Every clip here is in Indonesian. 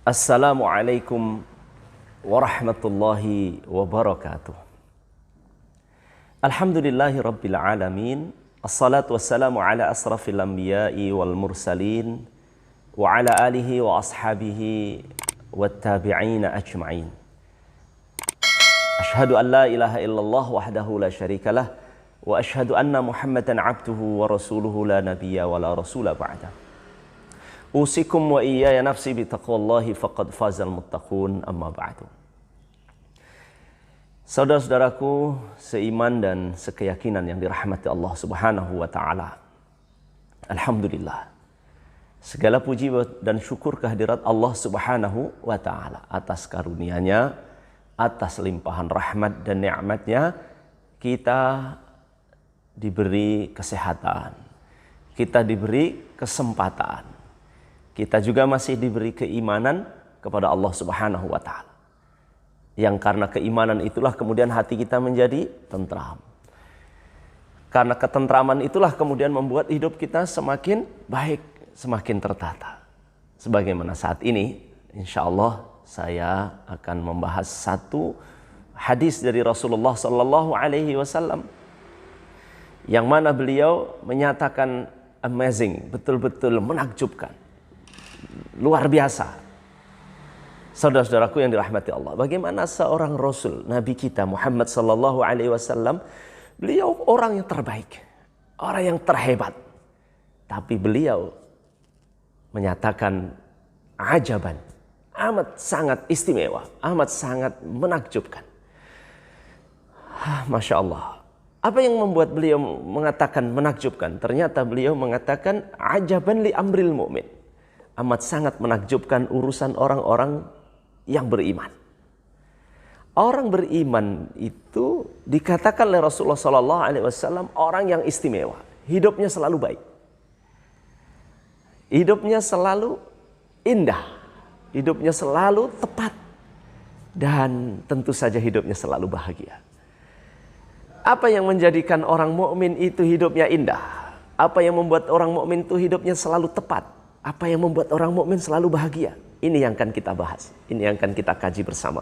Assalamualaikum warahmatullahi wabarakatuh. Alhamdulillahi rabbil alamin. Assalatu wassalamu ala asrafil anbiya'i wal mursalin wa ala alihi wa ashabihi wat tabi'ina ajma'in. Ashhadu an la ilaha illallah wahdahu la syarikalah wa ashhadu anna Muhammadan abduhu wa rasuluhu la nabiyya wa la rasula ba'da. Usikum wa iyaya nafsi bitaqwallahi faqad fazal muttaqun, amma ba'du. Saudara-saudaraku seiman dan sekeyakinan yang dirahmati Allah Subhanahu wa taala. Alhamdulillah. Segala puji dan syukur kehadirat Allah Subhanahu wa taala atas karunia-Nya, atas limpahan rahmat dan nikmat-Nya kita diberi kesehatan. Kita diberi kesempatan. Kita juga masih diberi keimanan kepada Allah Subhanahu wa taala. Yang karena keimanan itulah kemudian hati kita menjadi tentram. Karena ketentraman itulah kemudian membuat hidup kita semakin baik, semakin tertata. Sebagaimana saat ini, insya Allah saya akan membahas satu hadis dari Rasulullah Sallallahu Alaihi Wasallam, yang mana beliau menyatakan amazing, betul-betul menakjubkan. Luar biasa. Saudara-saudaraku yang dirahmati Allah, bagaimana seorang Rasul, Nabi kita Muhammad Sallallahu Alaihi Wasallam, beliau orang yang terbaik, orang yang terhebat. Tapi beliau menyatakan ajaban, amat sangat istimewa, amat sangat menakjubkan. Masya Allah. Apa yang membuat beliau mengatakan menakjubkan? Ternyata beliau mengatakan ajaban li amril mu'min. Amat sangat menakjubkan urusan orang-orang yang beriman. Orang beriman itu dikatakan oleh Rasulullah Sallallahu Alaihi Wasallam orang yang istimewa. Hidupnya selalu baik. Hidupnya selalu indah. Hidupnya selalu tepat. Dan tentu saja hidupnya selalu bahagia. Apa yang menjadikan orang mukmin itu hidupnya indah? Apa yang membuat orang mukmin itu hidupnya selalu tepat? Apa yang membuat orang mukmin selalu bahagia? Ini yang akan kita bahas. Ini yang akan kita kaji bersama.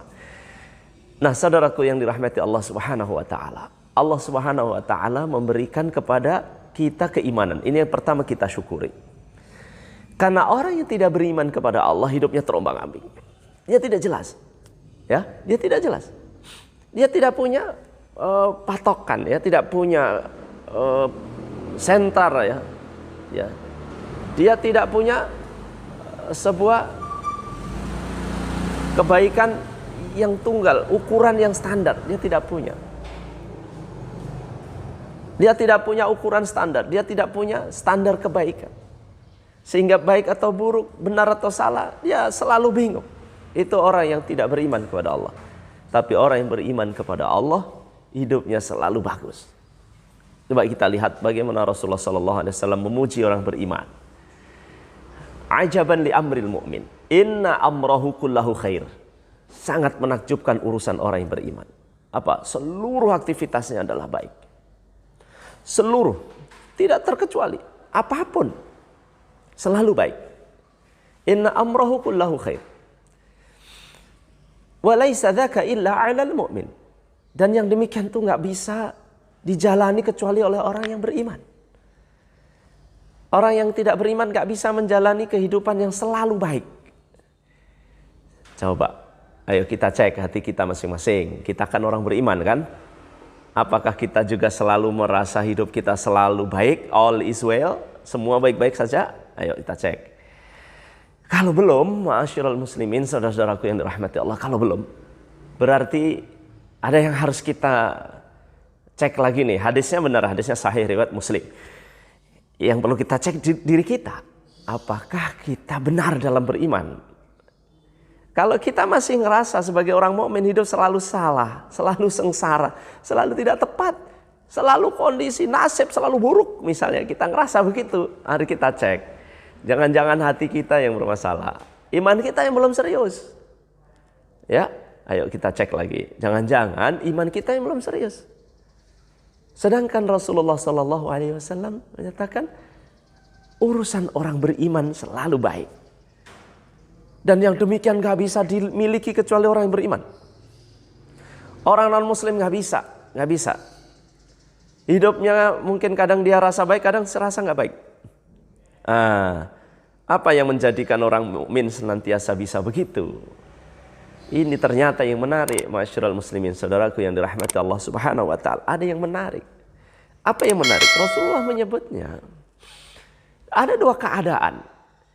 Nah, saudaraku yang dirahmati Allah Subhanahu wa taala. Allah Subhanahu wa taala memberikan kepada kita keimanan. Ini yang pertama kita syukuri. Karena orang yang tidak beriman kepada Allah hidupnya terombang-ambing. Dia tidak jelas. Ya, dia tidak jelas. Dia tidak punya patokan, ya, tidak punya senter, ya. Ya. Dia tidak punya sebuah kebaikan yang tunggal, ukuran yang standar. Dia tidak punya. Dia tidak punya ukuran standar. Dia tidak punya standar kebaikan. Sehingga baik atau buruk, benar atau salah, dia selalu bingung. Itu orang yang tidak beriman kepada Allah. Tapi orang yang beriman kepada Allah, hidupnya selalu bagus. Coba kita lihat bagaimana Rasulullah SAW memuji orang beriman. Ajaban li amril mu'min, inna amrahu kullahu khair. Sangat menakjubkan urusan orang yang beriman. Apa? Seluruh aktivitasnya adalah baik. Seluruh, tidak terkecuali, apapun selalu baik. Inna amrahu kullahu khair. Wa laisa dzaka illa 'alal mu'min. Dan yang demikian itu nggak bisa dijalani kecuali oleh orang yang beriman. Orang yang tidak beriman gak bisa menjalani kehidupan yang selalu baik. Coba, ayo kita cek hati kita masing-masing. Kita kan orang beriman kan? Apakah kita juga selalu merasa hidup kita selalu baik? All is well? Semua baik-baik saja? Ayo kita cek. Kalau belum, ma'asyiral muslimin, saudara-saudaraku yang dirahmati Allah, kalau belum, berarti ada yang harus kita cek lagi nih. Hadisnya benar, hadisnya sahih riwayat Muslim. Yang perlu kita cek diri kita, apakah kita benar dalam beriman? Kalau kita masih ngerasa sebagai orang mukmin hidup selalu salah, selalu sengsara, selalu tidak tepat, selalu kondisi nasib selalu buruk, misalnya kita ngerasa begitu, mari kita cek. Jangan-jangan hati kita yang bermasalah, iman kita yang belum serius. Ya, ayo kita cek lagi. Jangan-jangan iman kita yang belum serius. Sedangkan Rasulullah Sallallahu Alaihi Wasallam menyatakan urusan orang beriman selalu baik. Dan yang demikian gak bisa dimiliki kecuali orang yang beriman. Orang non-muslim gak bisa. Hidupnya mungkin kadang dia rasa baik, kadang serasa gak baik. Apa yang menjadikan orang mukmin senantiasa bisa begitu? Ini ternyata yang menarik, masyarul muslimin, saudaraku yang dirahmati Allah Subhanahu wa taala. Ada yang menarik. Apa yang menarik? Rasulullah menyebutnya ada dua keadaan.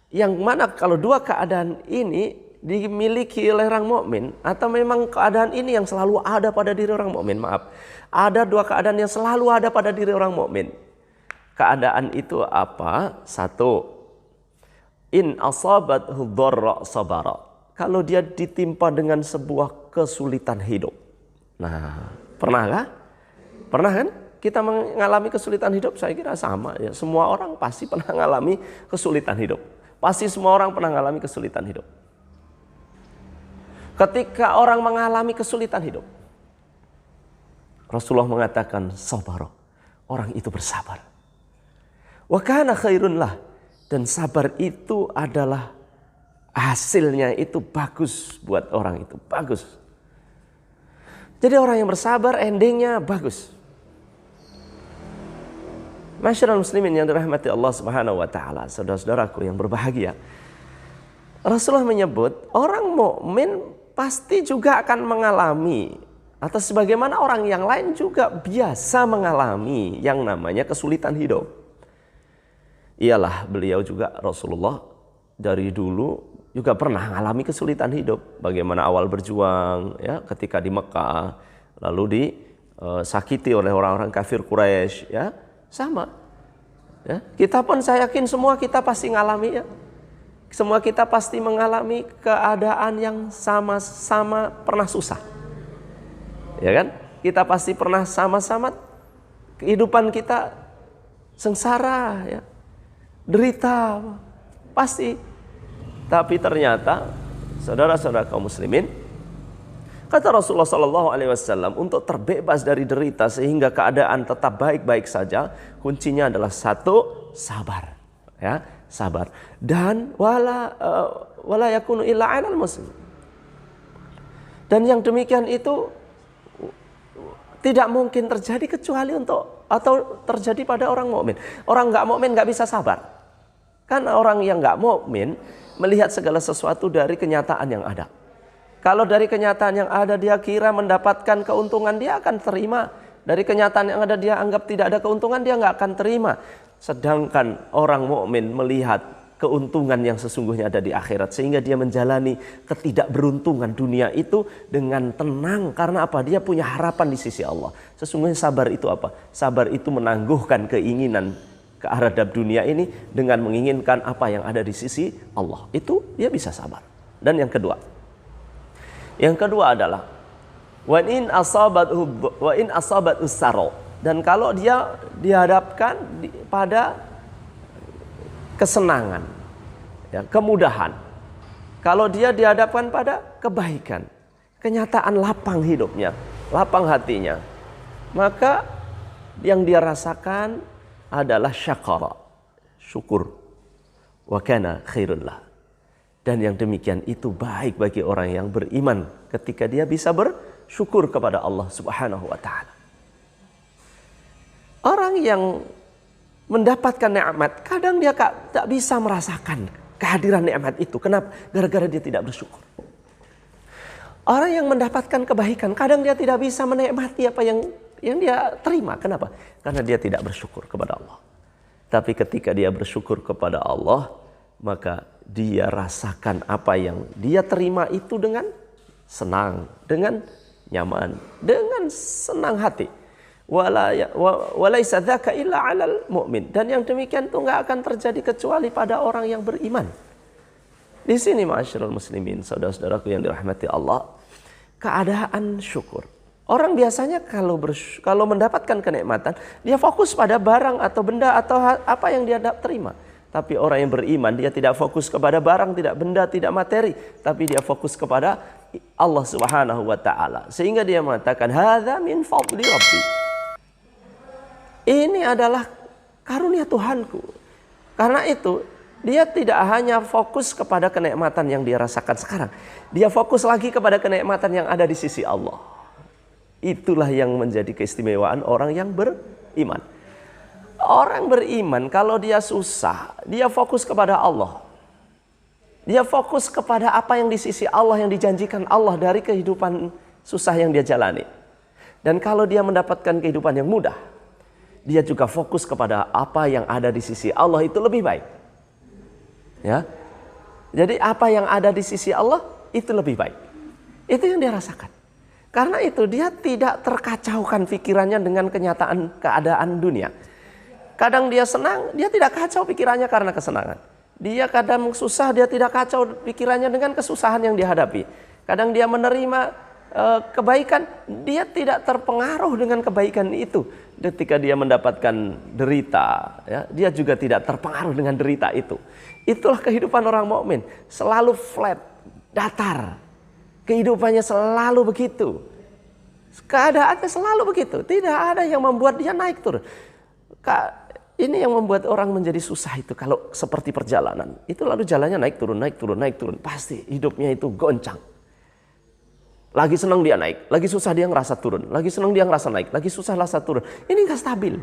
Yang mana kalau dua keadaan ini dimiliki oleh orang mukmin, atau memang keadaan ini yang selalu ada pada diri orang mukmin? Maaf. Ada dua keadaan yang selalu ada pada diri orang mukmin. Keadaan itu apa? Satu, in asabathu dharra sabara. Kalau dia ditimpa dengan sebuah kesulitan hidup. Nah, pernahkah? Pernah kan? Kita mengalami kesulitan hidup, saya kira sama ya. Semua orang pasti pernah mengalami kesulitan hidup. Pasti semua orang pernah mengalami kesulitan hidup. Ketika orang mengalami kesulitan hidup, Rasulullah mengatakan sabar. Orang itu bersabar. Wa kana khairun lah. Dan sabar itu adalah hasilnya itu bagus buat orang itu. Bagus. Jadi orang yang bersabar endingnya bagus. Masyarul muslimin yang dirahmati Allah Subhanahu wa taala, saudara-saudaraku yang berbahagia. Rasulullah menyebut orang mukmin pasti juga akan mengalami, atau sebagaimana orang yang lain juga biasa mengalami yang namanya kesulitan hidup. Iyalah beliau juga Rasulullah dari dulu juga pernah mengalami kesulitan hidup. Bagaimana awal berjuang ya ketika di Mekah, lalu disakiti oleh orang-orang kafir Quraisy ya. Sama ya, kita pun saya yakin semua kita pasti mengalami ya. Semua kita pasti mengalami keadaan yang sama-sama pernah susah. Ya kan? Kita pasti pernah sama-sama kehidupan kita sengsara ya. Derita pasti. Tapi ternyata saudara-saudara kaum muslimin, kata Rasulullah SAW, untuk terbebas dari derita sehingga keadaan tetap baik-baik saja, kuncinya adalah satu, sabar. Ya, sabar. Dan wala yakunu illa 'alal muslim. Dan yang demikian itu tidak mungkin terjadi kecuali atau terjadi pada orang mukmin. Orang nggak mukmin nggak bisa sabar. Kan orang yang nggak mukmin melihat segala sesuatu dari kenyataan yang ada. Kalau dari kenyataan yang ada dia kira mendapatkan keuntungan, dia akan terima. Dari kenyataan yang ada dia anggap tidak ada keuntungan, dia nggak akan terima. Sedangkan orang mukmin melihat keuntungan yang sesungguhnya ada di akhirat, sehingga dia menjalani ketidakberuntungan dunia itu dengan tenang. Karena apa? Dia punya harapan di sisi Allah. Sesungguhnya sabar itu apa? Sabar itu menangguhkan keinginan kehadap dunia ini dengan menginginkan apa yang ada di sisi Allah. Itu dia bisa sabar. Dan yang kedua adalah wa in asabat usaro. Dan kalau dia dihadapkan pada kesenangan, ya, kemudahan. Kalau dia dihadapkan pada kebaikan, kenyataan lapang hidupnya, lapang hatinya, maka yang dia rasakan adalah syakara, syukur. Wa kana khairul lah. Dan yang demikian itu baik bagi orang yang beriman ketika dia bisa bersyukur kepada Allah Subhanahu wa taala. Orang yang mendapatkan nikmat, kadang dia tak bisa merasakan kehadiran nikmat itu. Kenapa? Gara-gara dia tidak bersyukur. Orang yang mendapatkan kebaikan, kadang dia tidak bisa menikmati apa yang dia terima. Kenapa? Karena dia tidak bersyukur kepada Allah. Tapi ketika dia bersyukur kepada Allah, maka dia rasakan apa yang dia terima itu dengan senang, dengan nyaman, dengan senang hati. Walaisa dzaka illa 'alal mu'min. Dan yang demikian itu enggak akan terjadi kecuali pada orang yang beriman. Di sini ma'asyiral muslimin, saudara-saudaraku yang dirahmati Allah, keadaan syukur. Orang biasanya kalau mendapatkan kenikmatan, dia fokus pada barang atau benda atau apa yang dia terima. Tapi orang yang beriman, dia tidak fokus kepada barang, tidak benda, tidak materi, tapi dia fokus kepada Allah Subhanahu wa taala. Sehingga dia mengatakan, "Hadza min fadli Rabbi." Ini adalah karunia Tuhanku. Karena itu, Dia tidak hanya fokus kepada kenikmatan yang dia rasakan sekarang. Dia fokus lagi kepada kenikmatan yang ada di sisi Allah. Itulah yang menjadi keistimewaan orang yang beriman. Orang beriman kalau dia susah, dia fokus kepada Allah. Dia fokus kepada apa yang di sisi Allah, yang dijanjikan Allah dari kehidupan susah yang dia jalani. Dan kalau dia mendapatkan kehidupan yang mudah, dia juga fokus kepada apa yang ada di sisi Allah, itu lebih baik. Ya. Jadi apa yang ada di sisi Allah itu lebih baik. Itu yang dia rasakan. Karena itu dia tidak terkacaukan pikirannya dengan kenyataan keadaan dunia. Kadang dia senang, dia tidak kacau pikirannya karena kesenangan. Dia kadang susah, dia tidak kacau pikirannya dengan kesusahan yang dihadapi. Kadang dia menerima kebaikan, dia tidak terpengaruh dengan kebaikan itu. Ketika dia mendapatkan derita, ya, dia juga tidak terpengaruh dengan derita itu. Itulah kehidupan orang mukmin, selalu flat, datar. Kehidupannya selalu begitu. Keadaannya selalu begitu. Tidak ada yang membuat dia naik turun. Ini yang membuat orang menjadi susah itu kalau seperti perjalanan. Itu lalu jalannya naik turun, naik turun, naik turun. Pasti hidupnya itu goncang. Lagi senang dia naik, lagi susah dia ngerasa turun. Lagi senang dia ngerasa naik, lagi susah ngerasa turun. Ini nggak stabil.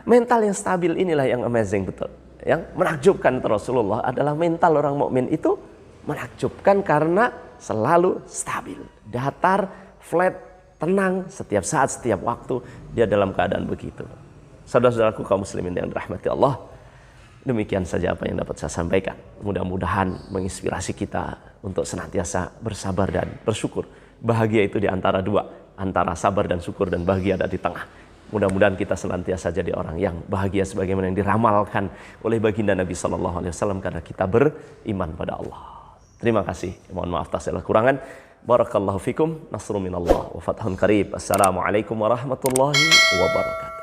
Mental yang stabil inilah yang amazing betul. Yang menakjubkan Rasulullah adalah mental orang mukmin itu menakjubkan karena selalu stabil, datar, flat, tenang setiap saat, setiap waktu dia dalam keadaan begitu. Saudara-saudaraku kaum muslimin yang dirahmati Allah, demikian saja apa yang dapat saya sampaikan. Mudah-mudahan menginspirasi kita untuk senantiasa bersabar dan bersyukur. Bahagia itu di antara dua, antara sabar dan syukur, dan bahagia ada di tengah. Mudah-mudahan kita senantiasa jadi orang yang bahagia sebagaimana yang diramalkan oleh baginda Nabi SAW karena kita beriman pada Allah. Terima kasih. Mohon maaf atas segala kurangan. Barakallahu fikum. Nasrun minallah wa fathun qarib. Assalamualaikum warahmatullahi wabarakatuh.